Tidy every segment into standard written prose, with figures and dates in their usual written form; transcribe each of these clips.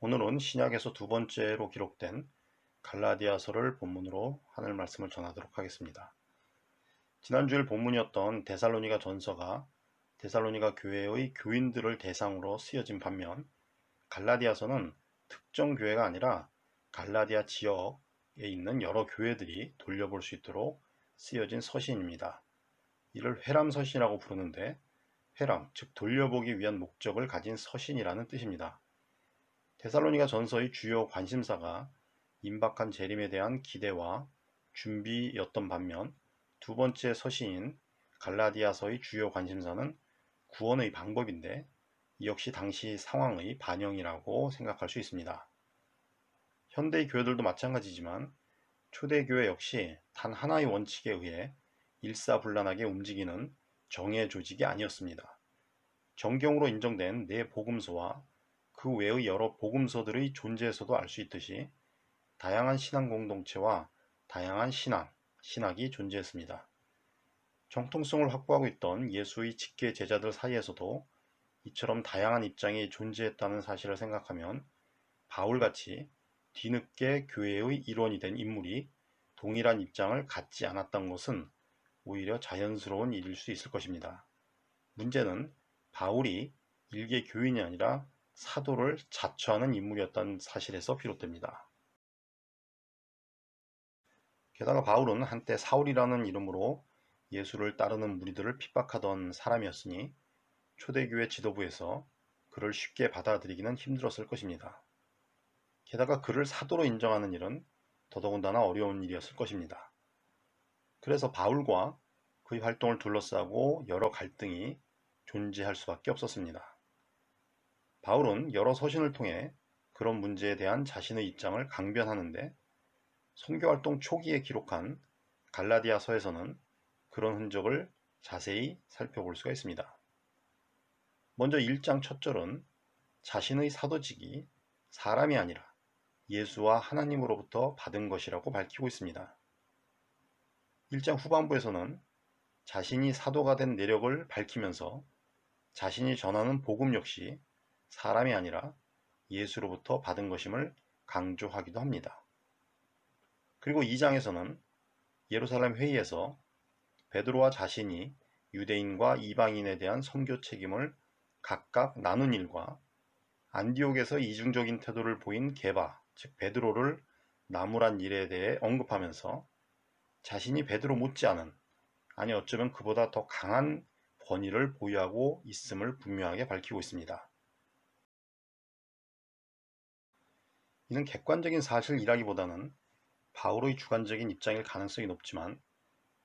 오늘은 신약에서 두 번째로 기록된 갈라디아서를 본문으로 하늘 말씀을 전하도록 하겠습니다. 지난주일 본문이었던 데살로니가 전서가 데살로니가 교회의 교인들을 대상으로 쓰여진 반면 갈라디아서는 특정 교회가 아니라 갈라디아 지역에 있는 여러 교회들이 돌려볼 수 있도록 쓰여진 서신입니다. 이를 회람서신이라고 부르는데 회람, 즉 돌려보기 위한 목적을 가진 서신이라는 뜻입니다. 데살로니가 전서의 주요 관심사가 임박한 재림에 대한 기대와 준비였던 반면 두 번째 서신인 갈라디아서의 주요 관심사는 구원의 방법인데 이 역시 당시 상황의 반영이라고 생각할 수 있습니다. 현대의 교회들도 마찬가지지만 초대교회 역시 단 하나의 원칙에 의해 일사불란하게 움직이는 정예 조직이 아니었습니다. 정경으로 인정된 네 복음서와 그 외의 여러 복음서들의 존재에서도 알 수 있듯이 다양한 신앙 공동체와 다양한 신학이 존재했습니다. 정통성을 확보하고 있던 예수의 직계 제자들 사이에서도 이처럼 다양한 입장이 존재했다는 사실을 생각하면 바울같이 뒤늦게 교회의 일원이 된 인물이 동일한 입장을 갖지 않았던 것은 오히려 자연스러운 일일 수 있을 것입니다. 문제는 바울이 일개 교인이 아니라 사도를 자처하는 인물이었다는 사실에서 비롯됩니다. 게다가 바울은 한때 사울이라는 이름으로 예수를 따르는 무리들을 핍박하던 사람이었으니 초대교회 지도부에서 그를 쉽게 받아들이기는 힘들었을 것입니다. 게다가 그를 사도로 인정하는 일은 더더군다나 어려운 일이었을 것입니다. 그래서 바울과 그의 활동을 둘러싸고 여러 갈등이 존재할 수밖에 없었습니다. 바울은 여러 서신을 통해 그런 문제에 대한 자신의 입장을 강변하는데 선교활동 초기에 기록한 갈라디아서에서는 그런 흔적을 자세히 살펴볼 수가 있습니다. 먼저 1장 첫 절은 자신의 사도직이 사람이 아니라 예수와 하나님으로부터 받은 것이라고 밝히고 있습니다. 1장 후반부에서는 자신이 사도가 된 내력을 밝히면서 자신이 전하는 복음 역시 사람이 아니라 예수로부터 받은 것임을 강조하기도 합니다. 그리고 2장에서는 예루살렘 회의에서 베드로와 자신이 유대인과 이방인에 대한 선교 책임을 각각 나눈 일과 안디옥에서 이중적인 태도를 보인 게바, 즉 베드로를 나무란 일에 대해 언급하면서 자신이 베드로 못지않은, 아니 어쩌면 그보다 더 강한 권위를 보유하고 있음을 분명하게 밝히고 있습니다. 이는 객관적인 사실이라기보다는 바울의 주관적인 입장일 가능성이 높지만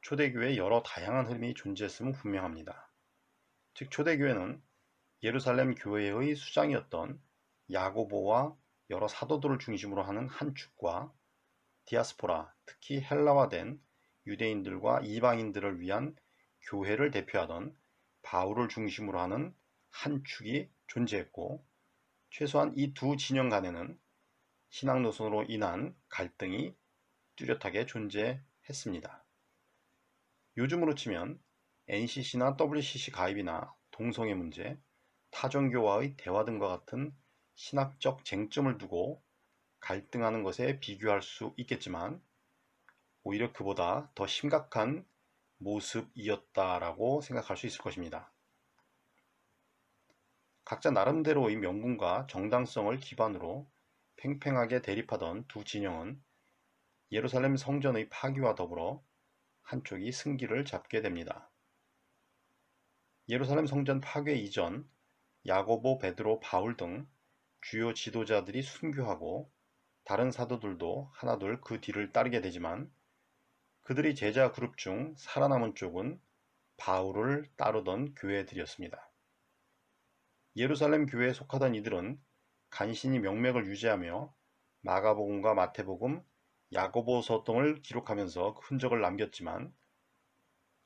초대교회에 여러 다양한 흐름이 존재했음은 분명합니다. 즉 초대교회는 예루살렘 교회의 수장이었던 야고보와 여러 사도들을 중심으로 하는 한 축과 디아스포라, 특히 헬라화된 유대인들과 이방인들을 위한 교회를 대표하던 바울을 중심으로 하는 한 축이 존재했고 최소한 이 두 진영 간에는 신앙 노선으로 인한 갈등이 뚜렷하게 존재했습니다. 요즘으로 치면 NCC나 WCC 가입이나 동성애 문제, 타종교와의 대화 등과 같은 신학적 쟁점을 두고 갈등하는 것에 비교할 수 있겠지만 오히려 그보다 더 심각한 모습이었다라고 생각할 수 있을 것입니다. 각자 나름대로의 명분과 정당성을 기반으로 팽팽하게 대립하던 두 진영은 예루살렘 성전의 파기와 더불어 한쪽이 승기를 잡게 됩니다. 예루살렘 성전 파괴 이전 야고보, 베드로, 바울 등 주요 지도자들이 순교하고 다른 사도들도 하나둘 그 뒤를 따르게 되지만 그들의 제자 그룹 중 살아남은 쪽은 바울을 따르던 교회들이었습니다. 예루살렘 교회에 속하던 이들은 간신히 명맥을 유지하며 마가복음과 마태복음, 야고보서 등을 기록하면서 흔적을 남겼지만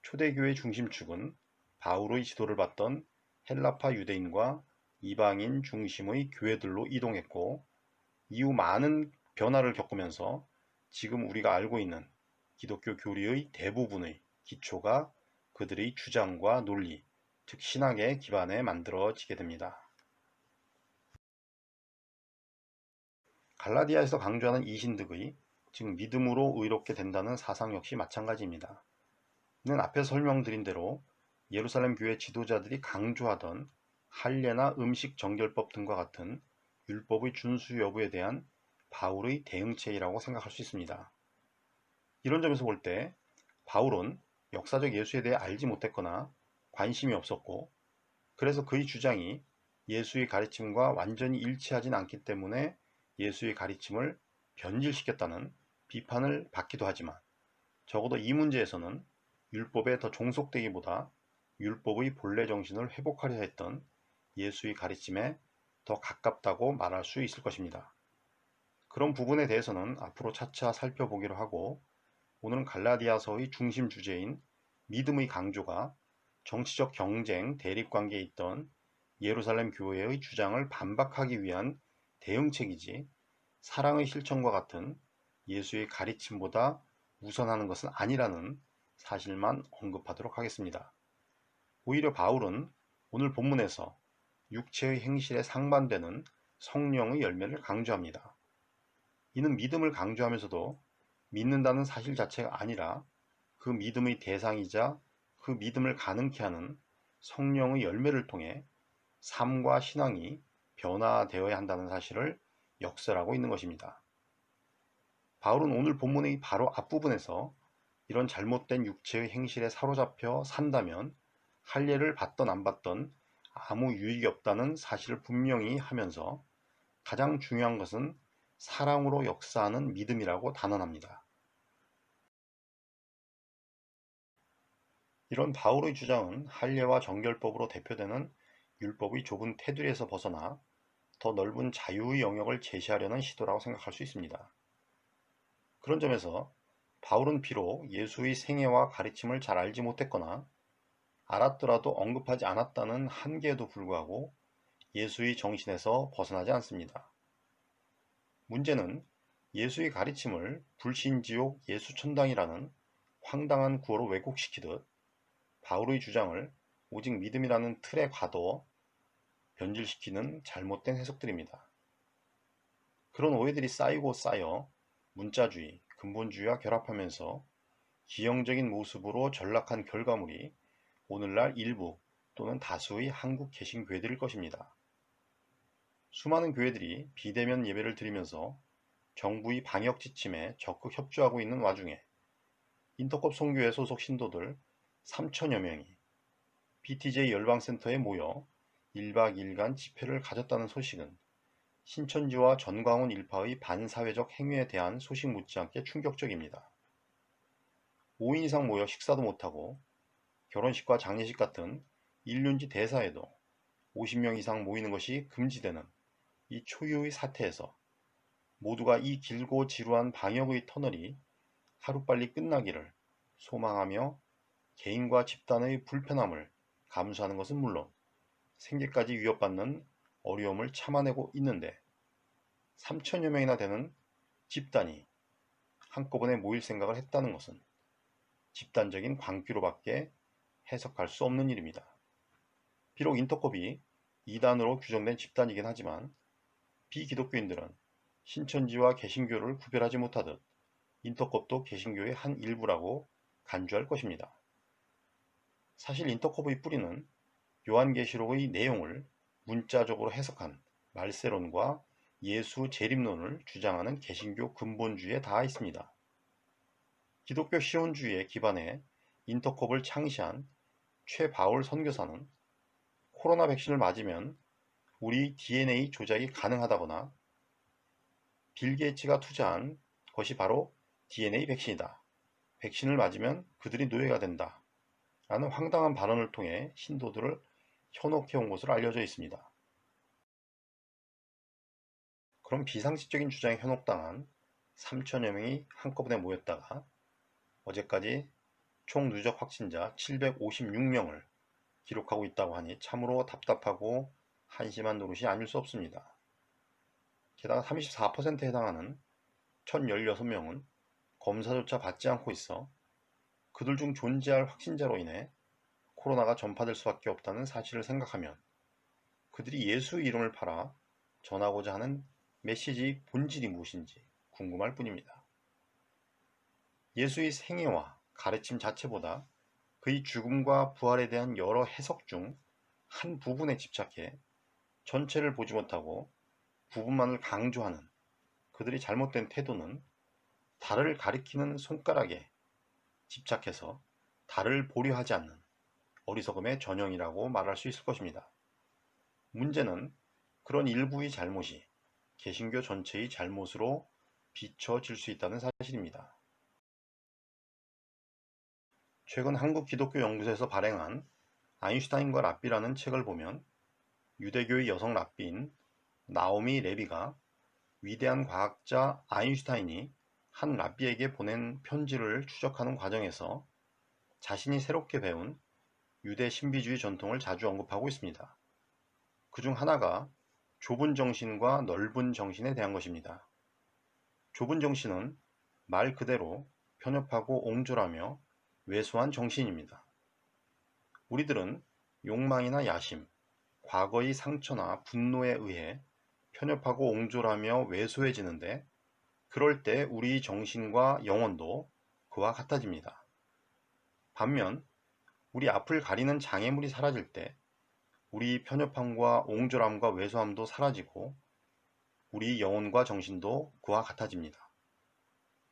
초대교회 중심축은 바울의 지도를 받던 헬라파 유대인과 이방인 중심의 교회들로 이동했고 이후 많은 변화를 겪으면서 지금 우리가 알고 있는 기독교 교리의 대부분의 기초가 그들의 주장과 논리, 즉 신학의 기반에 만들어지게 됩니다. 갈라디아에서 강조하는 이신득의, 즉 믿음으로 의롭게 된다는 사상 역시 마찬가지입니다. 이는 앞에서 설명드린 대로 예루살렘 교회 지도자들이 강조하던 할례나 음식 정결법 등과 같은 율법의 준수 여부에 대한 바울의 대응책이라고 생각할 수 있습니다. 이런 점에서 볼 때 바울은 역사적 예수에 대해 알지 못했거나 관심이 없었고, 그래서 그의 주장이 예수의 가르침과 완전히 일치하진 않기 때문에 예수의 가르침을 변질시켰다는 비판을 받기도 하지만, 적어도 이 문제에서는 율법에 더 종속되기보다 율법의 본래 정신을 회복하려 했던 예수의 가르침에 더 가깝다고 말할 수 있을 것입니다. 그런 부분에 대해서는 앞으로 차차 살펴보기로 하고, 오늘은 갈라디아서의 중심 주제인 믿음의 강조가 정치적 경쟁, 대립관계에 있던 예루살렘 교회의 주장을 반박하기 위한 대응책이지, 사랑의 실천과 같은 예수의 가르침보다 우선하는 것은 아니라는 사실만 언급하도록 하겠습니다. 오히려 바울은 오늘 본문에서 육체의 행실에 상반되는 성령의 열매를 강조합니다. 이는 믿음을 강조하면서도 믿는다는 사실 자체가 아니라 그 믿음의 대상이자 그 믿음을 가능케 하는 성령의 열매를 통해 삶과 신앙이 변화되어야 한다는 사실을 역설하고 있는 것입니다. 바울은 오늘 본문의 바로 앞부분에서 이런 잘못된 육체의 행실에 사로잡혀 산다면 할례를 받던 안 받던 아무 유익이 없다는 사실을 분명히 하면서 가장 중요한 것은 사랑으로 역사하는 믿음이라고 단언합니다. 이런 바울의 주장은 할례와 정결법으로 대표되는 율법의 좁은 테두리에서 벗어나 더 넓은 자유의 영역을 제시하려는 시도라고 생각할 수 있습니다. 그런 점에서 바울은 비록 예수의 생애와 가르침을 잘 알지 못했거나 알았더라도 언급하지 않았다는 한계에도 불구하고 예수의 정신에서 벗어나지 않습니다. 문제는 예수의 가르침을 불신지옥 예수천당이라는 황당한 구호로 왜곡시키듯 바울의 주장을 오직 믿음이라는 틀에 가둬 변질시키는 잘못된 해석들입니다. 그런 오해들이 쌓이고 쌓여 문자주의, 근본주의와 결합하면서 기형적인 모습으로 전락한 결과물이 오늘날 일부 또는 다수의 한국 개신교회들일 것입니다. 수많은 교회들이 비대면 예배를 드리면서 정부의 방역 지침에 적극 협조하고 있는 와중에 인터컵 선교회 소속 신도들 3천여 명이 BTJ 열방센터에 모여 1박 2일간 집회를 가졌다는 소식은 신천지와 전광훈 일파의 반사회적 행위에 대한 소식 못지않게 충격적입니다. 5인 이상 모여 식사도 못하고 결혼식과 장례식 같은 일륜지 대사에도 50명 이상 모이는 것이 금지되는 이 초유의 사태에서 모두가 이 길고 지루한 방역의 터널이 하루빨리 끝나기를 소망하며 개인과 집단의 불편함을 감수하는 것은 물론 생계까지 위협받는 어려움을 참아내고 있는데 3천여 명이나 되는 집단이 한꺼번에 모일 생각을 했다는 것은 집단적인 광기로밖에 해석할 수 없는 일입니다. 비록 인터컵이 이단으로 규정된 집단이긴 하지만 비기독교인들은 신천지와 개신교를 구별하지 못하듯 인터컵도 개신교의 한 일부라고 간주할 것입니다. 사실 인터컵의 뿌리는 요한계시록의 내용을 문자적으로 해석한 말세론과 예수 재림론을 주장하는 개신교 근본주의에 닿아 있습니다. 기독교 시온주의에 기반해 인터컵을 창시한 최바울 선교사는 코로나 백신을 맞으면 우리 DNA 조작이 가능하다거나 빌 게이츠가 투자한 것이 바로 DNA 백신이다. 백신을 맞으면 그들이 노예가 된다. 라는 황당한 발언을 통해 신도들을 현혹해온 것으로 알려져 있습니다. 그럼 비상식적인 주장에 현혹당한 3천여 명이 한꺼번에 모였다가 어제까지 총 누적 확진자 756명을 기록하고 있다고 하니 참으로 답답하고 한심한 노릇이 아닐 수 없습니다. 게다가 34%에 해당하는 1016명은 검사조차 받지 않고 있어 그들 중 존재할 확진자로 인해 코로나가 전파될 수밖에 없다는 사실을 생각하면 그들이 예수의 이름을 팔아 전하고자 하는 메시지 본질이 무엇인지 궁금할 뿐입니다. 예수의 생애와 가르침 자체보다 그의 죽음과 부활에 대한 여러 해석 중 한 부분에 집착해 전체를 보지 못하고 부분만을 강조하는 그들의 잘못된 태도는 달을 가리키는 손가락에 집착해서 달을 보려 하지 않는 어리석음의 전형이라고 말할 수 있을 것입니다. 문제는 그런 일부의 잘못이 개신교 전체의 잘못으로 비춰질 수 있다는 사실입니다. 최근 한국기독교연구소에서 발행한 아인슈타인과 랍비라는 책을 보면 유대교의 여성 랍비인 나오미 레비가 위대한 과학자 아인슈타인이 한 랍비에게 보낸 편지를 추적하는 과정에서 자신이 새롭게 배운 유대 신비주의 전통을 자주 언급하고 있습니다. 그중 하나가 좁은 정신과 넓은 정신에 대한 것입니다. 좁은 정신은 말 그대로 편협하고 옹졸하며 왜소한 정신입니다. 우리들은 욕망이나 야심, 과거의 상처나 분노에 의해 편협하고 옹졸하며 왜소해지는데 그럴 때 우리 정신과 영혼도 그와 같아집니다. 반면 우리 앞을 가리는 장애물이 사라질 때 우리 편협함과 옹졸함과 왜소함도 사라지고 우리 영혼과 정신도 그와 같아집니다.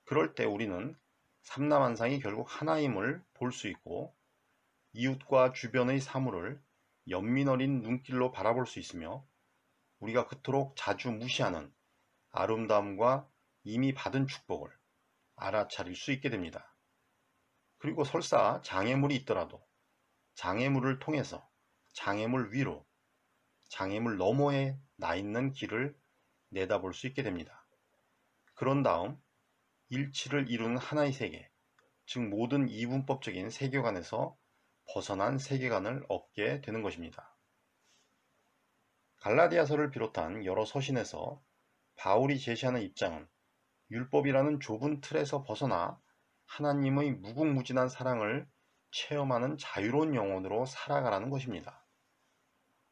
그럴 때 우리는 삼라만상이 결국 하나임을 볼 수 있고 이웃과 주변의 사물을 연민 어린 눈길로 바라볼 수 있으며 우리가 그토록 자주 무시하는 아름다움과 이미 받은 축복을 알아차릴 수 있게 됩니다. 그리고 설사 장애물이 있더라도 장애물을 통해서 장애물 위로, 장애물 너머에 나 있는 길을 내다볼 수 있게 됩니다. 그런 다음 일치를 이루는 하나의 세계, 즉 모든 이분법적인 세계관에서 벗어난 세계관을 얻게 되는 것입니다. 갈라디아서를 비롯한 여러 서신에서 바울이 제시하는 입장은 율법이라는 좁은 틀에서 벗어나 하나님의 무궁무진한 사랑을 체험하는 자유로운 영혼으로 살아가라는 것입니다.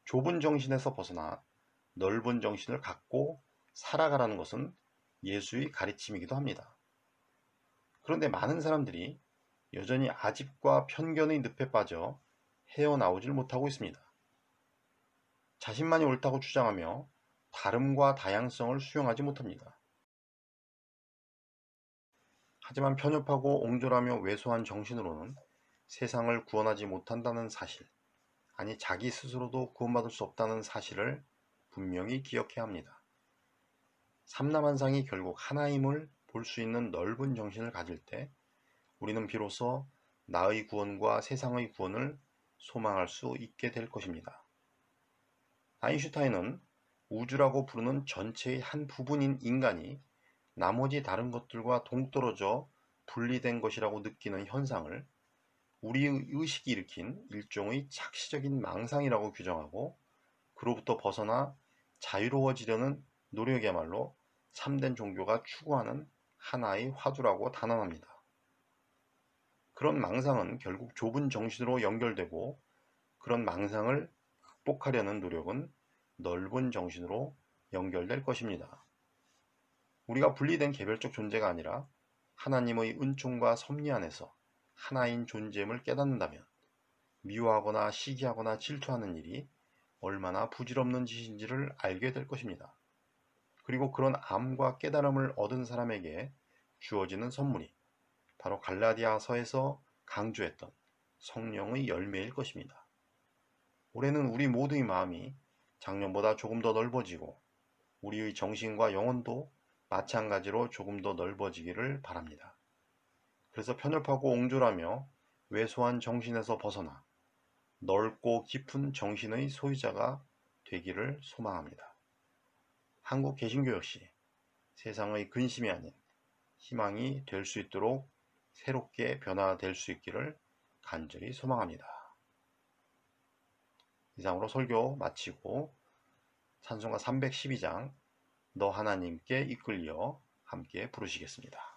좁은 정신에서 벗어나 넓은 정신을 갖고 살아가라는 것은 예수의 가르침이기도 합니다. 그런데 많은 사람들이 여전히 아집과 편견의 늪에 빠져 헤어나오질 못하고 있습니다. 자신만이 옳다고 주장하며 다름과 다양성을 수용하지 못합니다. 하지만 편협하고 옹졸하며 왜소한 정신으로는 세상을 구원하지 못한다는 사실, 아니 자기 스스로도 구원받을 수 없다는 사실을 분명히 기억해야 합니다. 삼라만상이 결국 하나임을 볼 수 있는 넓은 정신을 가질 때 우리는 비로소 나의 구원과 세상의 구원을 소망할 수 있게 될 것입니다. 아인슈타인은 우주라고 부르는 전체의 한 부분인 인간이 나머지 다른 것들과 동떨어져 분리된 것이라고 느끼는 현상을 우리의 의식이 일으킨 일종의 착시적인 망상이라고 규정하고 그로부터 벗어나 자유로워지려는 노력이야말로 참된 종교가 추구하는 하나의 화두라고 단언합니다. 그런 망상은 결국 좁은 정신으로 연결되고 그런 망상을 극복하려는 노력은 넓은 정신으로 연결될 것입니다. 우리가 분리된 개별적 존재가 아니라 하나님의 은총과 섭리 안에서 하나인 존재임을 깨닫는다면 미워하거나 시기하거나 질투하는 일이 얼마나 부질없는 짓인지를 알게 될 것입니다. 그리고 그런 암과 깨달음을 얻은 사람에게 주어지는 선물이 바로 갈라디아서에서 강조했던 성령의 열매일 것입니다. 올해는 우리 모두의 마음이 작년보다 조금 더 넓어지고 우리의 정신과 영혼도 마찬가지로 조금 더 넓어지기를 바랍니다. 그래서 편협하고 옹졸하며 왜소한 정신에서 벗어나 넓고 깊은 정신의 소유자가 되기를 소망합니다. 한국 개신교 역시 세상의 근심이 아닌 희망이 될 수 있도록 새롭게 변화될 수 있기를 간절히 소망합니다. 이상으로 설교 마치고 찬송가 312장 너 하나님께 이끌려 함께 부르시겠습니다.